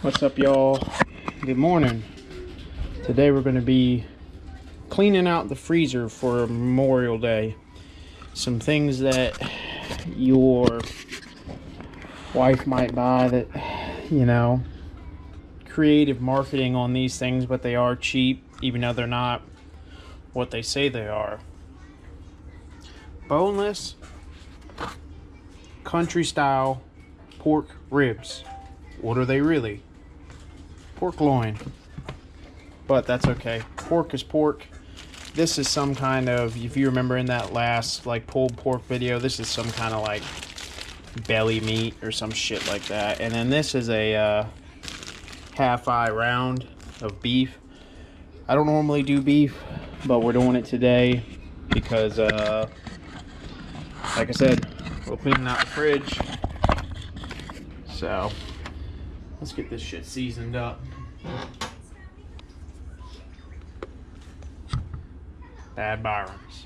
What's up, y'all? Good morning. Today we're going to be cleaning out the freezer for Memorial Day. Some things that your wife might buy that, creative marketing on these things, but they are cheap, even though they're not what they say they are. Boneless, country style pork ribs. What are they really? Pork loin. But that's okay. Pork is pork. This is some kind of, if you remember in that last pulled pork video, this is some kind of belly meat or some shit like that. And then this is a half-eye round of beef. I don't normally do beef, but we're doing it today because like I said, we're cleaning out the fridge. So let's get this shit seasoned up. Bad Byrons.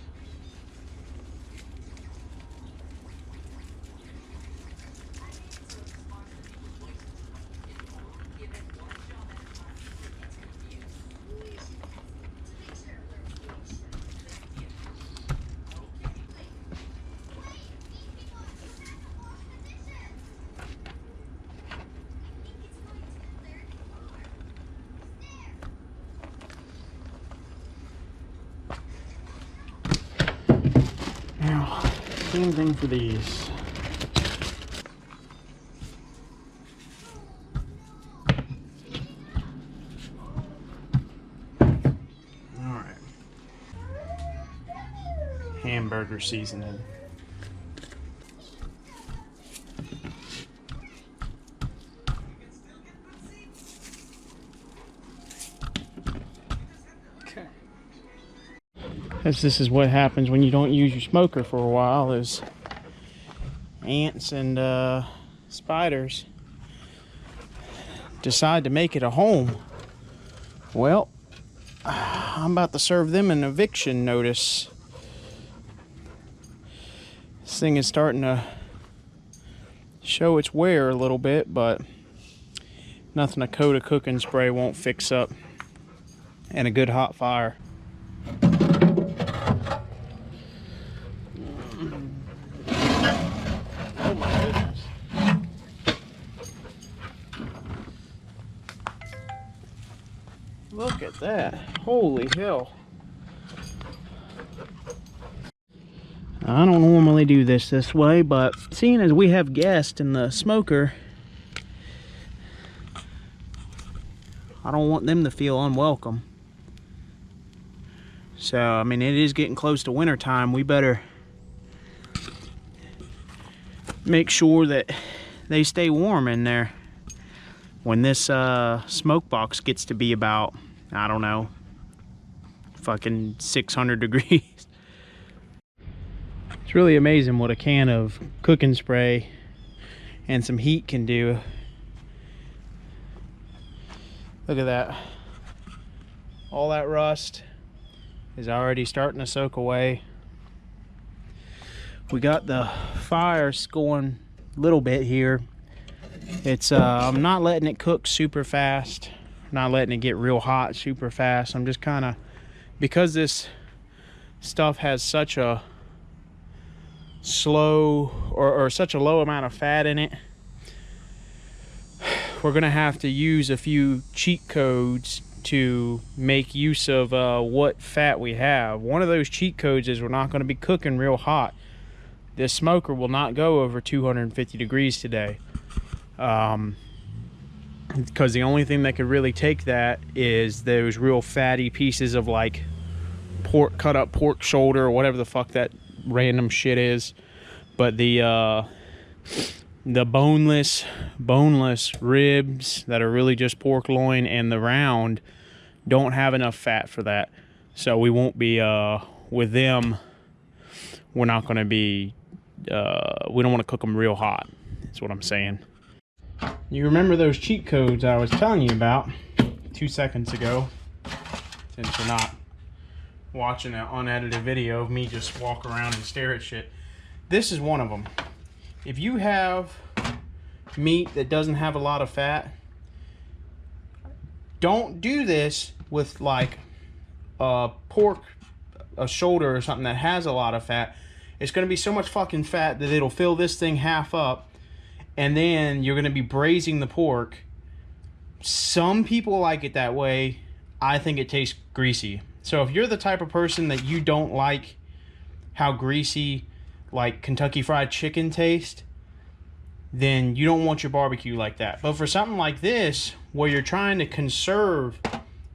Now, same thing for these. Alright. Hamburger seasoning. As this is what happens when you don't use your smoker for a while, is ants and spiders decide to make it a home. Well, I'm about to serve them an eviction notice. This thing is starting to show its wear a little bit, but nothing a coat of cooking spray won't fix up, and a good hot fire. Oh my goodness. Look at that. Holy hell. I don't normally do this way, but seeing as we have guests in the smoker, I don't want them to feel unwelcome. So, I mean, it is getting close to winter time. We better make sure that they stay warm in there when this smoke box gets to be about, I don't know, fucking 600 degrees. It's really amazing what a can of cooking spray and some heat can do. Look at that. All that rust is already starting to soak away. We got the fires going a little bit here. It's I'm not letting it cook super fast, not letting it get real hot super fast. I'm just kind of, because this stuff has such a slow or such a low amount of fat in it, we're gonna have to use a few cheat codes to make use of what fat we have. One of those cheat codes is we're not going to be cooking real hot. This smoker will not go over 250 degrees today, because the only thing that could really take that is those real fatty pieces of pork, cut up pork shoulder or whatever the fuck that random shit is. But the boneless ribs that are really just pork loin and the round don't have enough fat for that. So we won't be with them. We're not going to be we don't want to cook them real hot. That's what I'm saying. You remember those cheat codes I was telling you about 2 seconds ago, since you're not watching an unedited video of me just walk around and stare at shit. This is one of them. If you have meat that doesn't have a lot of fat, don't do this with like a pork, a shoulder or something that has a lot of fat. It's going to be so much fucking fat that it'll fill this thing half up, and then you're going to be braising the pork. Some people like it that way. I think it tastes greasy. So if you're the type of person that you don't like how greasy like Kentucky Fried Chicken tastes, then you don't want your barbecue like that. But for something like this, where you're trying to conserve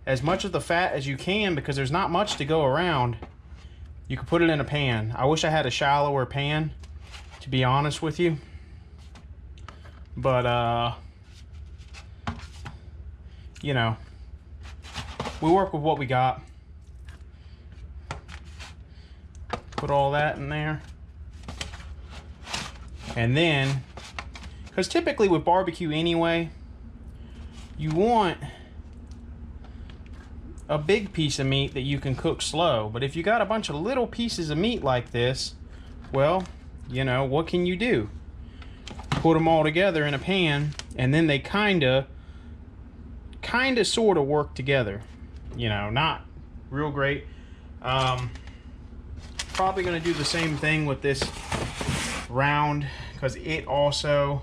as much of the fat as you can because there's not much to go around, you can put it in a pan. I wish I had a shallower pan, to be honest with you. But, you know, we work with what we got. Put all that in there. And then, because typically with barbecue anyway, you want a big piece of meat that you can cook slow. But if you got a bunch of little pieces of meat like this, well, you know, what can you do? Put them all together in a pan, and then they kind of sort of work together. You know, not real great. Probably going to do the same thing with this round, because it also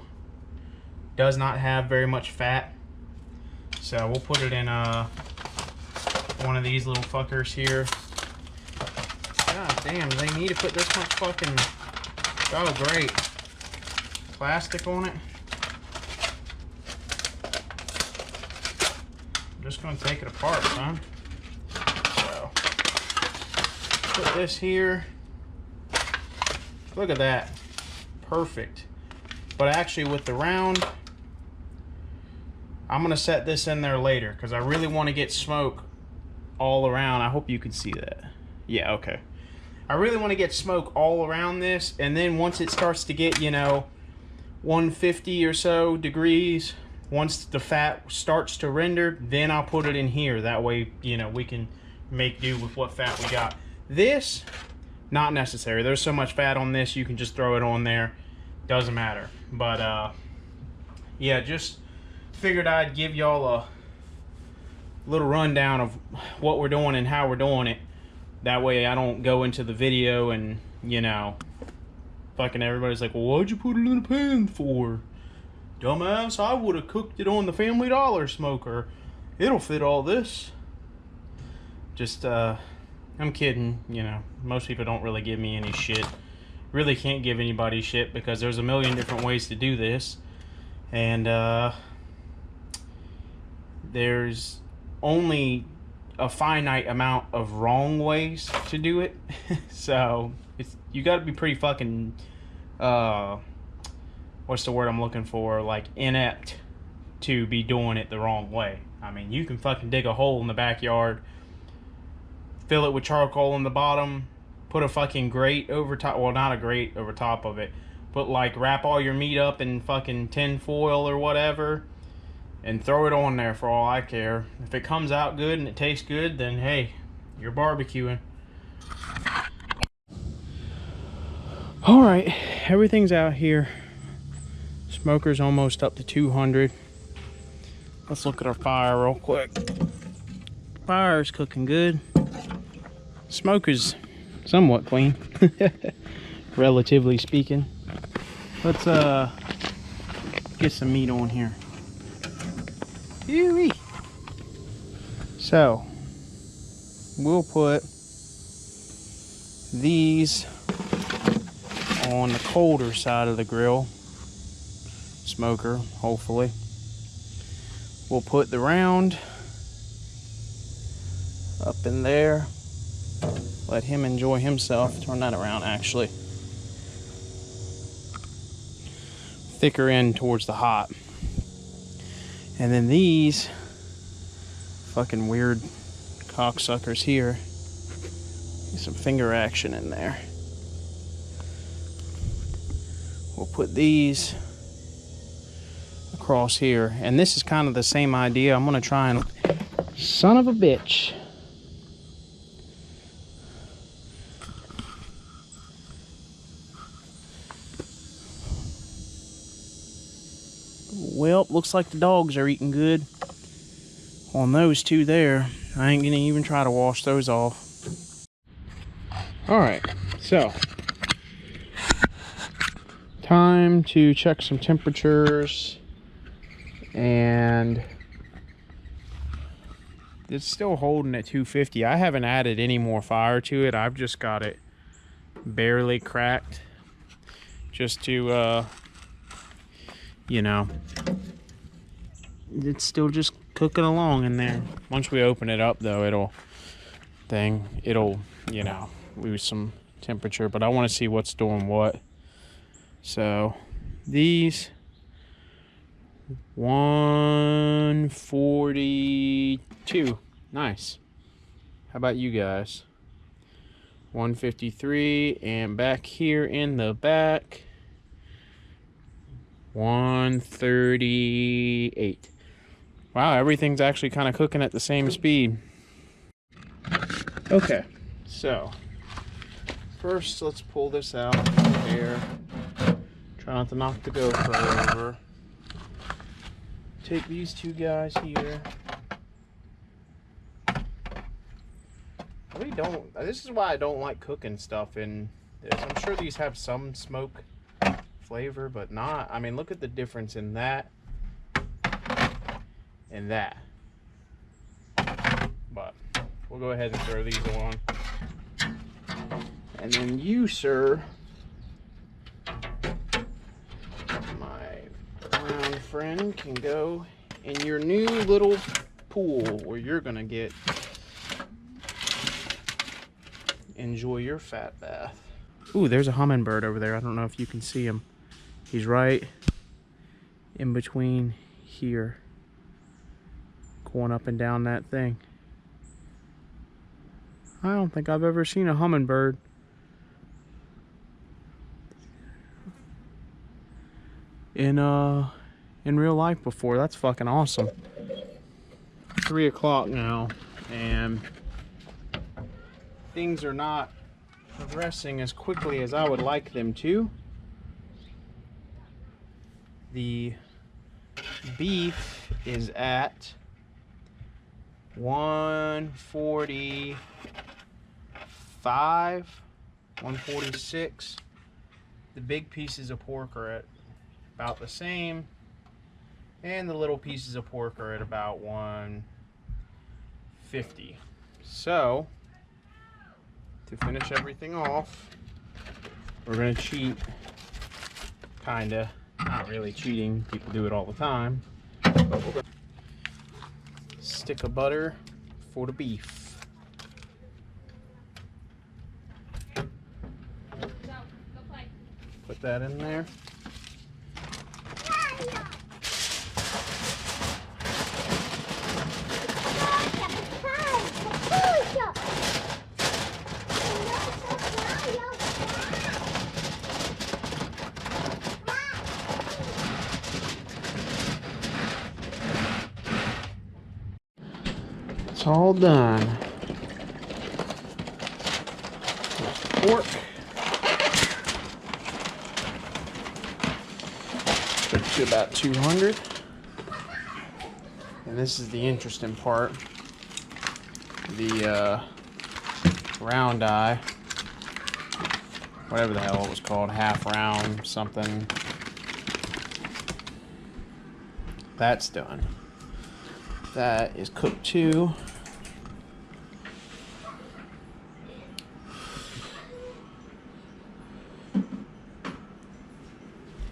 does not have very much fat. So we'll put it in one of these little fuckers here. God damn, do they need to put this much fucking... Oh, great. Plastic on it. I'm just going to take it apart, son. So, put this here. Look at that. Perfect. But actually with the round, I'm going to set this in there later because I really want to get smoke all around. I hope you can see that. Yeah, okay. I really want to get smoke all around this, and then once it starts to get, you know, 150 or so degrees, once the fat starts to render, then I'll put it in here. That way, you know, we can make do with what fat we got. This, not necessary. There's so much fat on this, you can just throw it on there. Doesn't matter. But, yeah, just figured I'd give y'all a little rundown of what we're doing and how we're doing it. That way I don't go into the video and, you know, fucking everybody's like, well, what'd you put it in a pan for? Dumbass, I would have cooked it on the Family Dollar smoker. It'll fit all this. Just, I'm kidding, you know. Most people don't really give me any shit. Really can't give anybody shit because there's a million different ways to do this. And, there's only a finite amount of wrong ways to do it. So you got to be pretty fucking what's the word I'm looking for, like inept to be doing it the wrong way. I mean, you can fucking dig a hole in the backyard, fill it with charcoal in the bottom, put a fucking grate over top, well, not a grate over top of it, but like wrap all your meat up in fucking tin foil or whatever and throw it on there for all I care. If it comes out good and it tastes good, then hey, you're barbecuing. Alright, everything's out here. Smoker's almost up to 200. Let's look at our fire real quick. Fire's cooking good. Smoker's somewhat clean, relatively speaking. Let's get some meat on here. Ew-wee. So we'll put these on the colder side of the grill, smoker, hopefully. We'll put the round up in there. Let him enjoy himself. Turn that around, actually. Thicker end towards the hot. And then these fucking weird cocksuckers here. Get some finger action in there. We'll put these across here. And this is kind of the same idea. I'm gonna try and... Son of a bitch. Well, looks like the dogs are eating good. on those two there. I ain't gonna even try to wash those off. Alright, so time to check some temperatures, and it's still holding at 250. I haven't added any more fire to it. I've just got it barely cracked just to you know, it's still just cooking along in there. Once we open it up though, it'll you know, lose some temperature, but I want to see what's doing what. So these 142, nice. How about you guys? 153, and back here in the back 138. Wow, everything's actually kind of cooking at the same speed. Okay, so first let's pull this out of the air. Try not to knock the GoPro over. Take these two guys here. I really don't, this is why I don't like cooking stuff in this. I'm sure these have some smoke flavor, but not. I mean, look at the difference in that and that. But we'll go ahead and throw these on. And then you, sir, my brown friend, can go in your new little pool where you're gonna get enjoy your fat bath. Ooh, there's a hummingbird over there. I don't know if you can see him. He's right in between here, going up and down that thing. I don't think I've ever seen a hummingbird. In real life before. That's fucking awesome. 3 o'clock now, and things are not progressing as quickly as I would like them to. The beef is at 145, 146. The big pieces of pork are at about the same, and the little pieces of pork are at about 150. So to finish everything off, we're gonna cheat, kinda. Not really cheating, people do it all the time, but we're gonna stick of butter for the beef. Put that in there. It's all done. Pork. Put it to about 200. And this is the interesting part. The round eye, whatever the hell it was called, half round something. That's done. That is cooked too.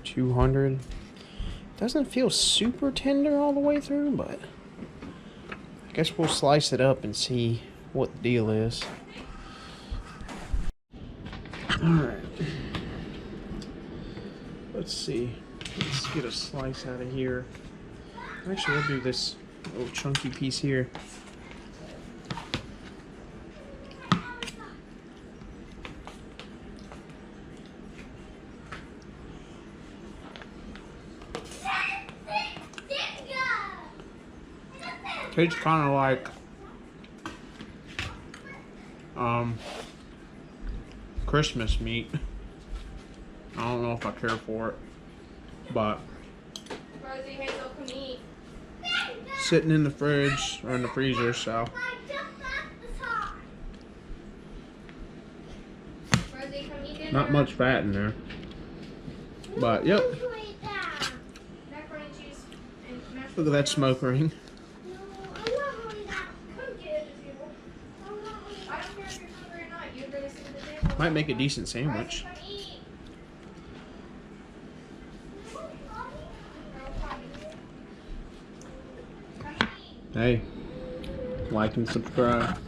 $200. Doesn't feel super tender all the way through, but I guess we'll slice it up and see what the deal is. Alright. Let's see. Let's get a slice out of here. Actually, we'll do this little chunky piece here. Tastes kind of like Christmas meat. I don't know if I care for it, but sitting in the fridge or in the freezer, so. Not much fat in there. But, yep. Look at that smoke ring. Might make a decent sandwich. Hey, like and subscribe.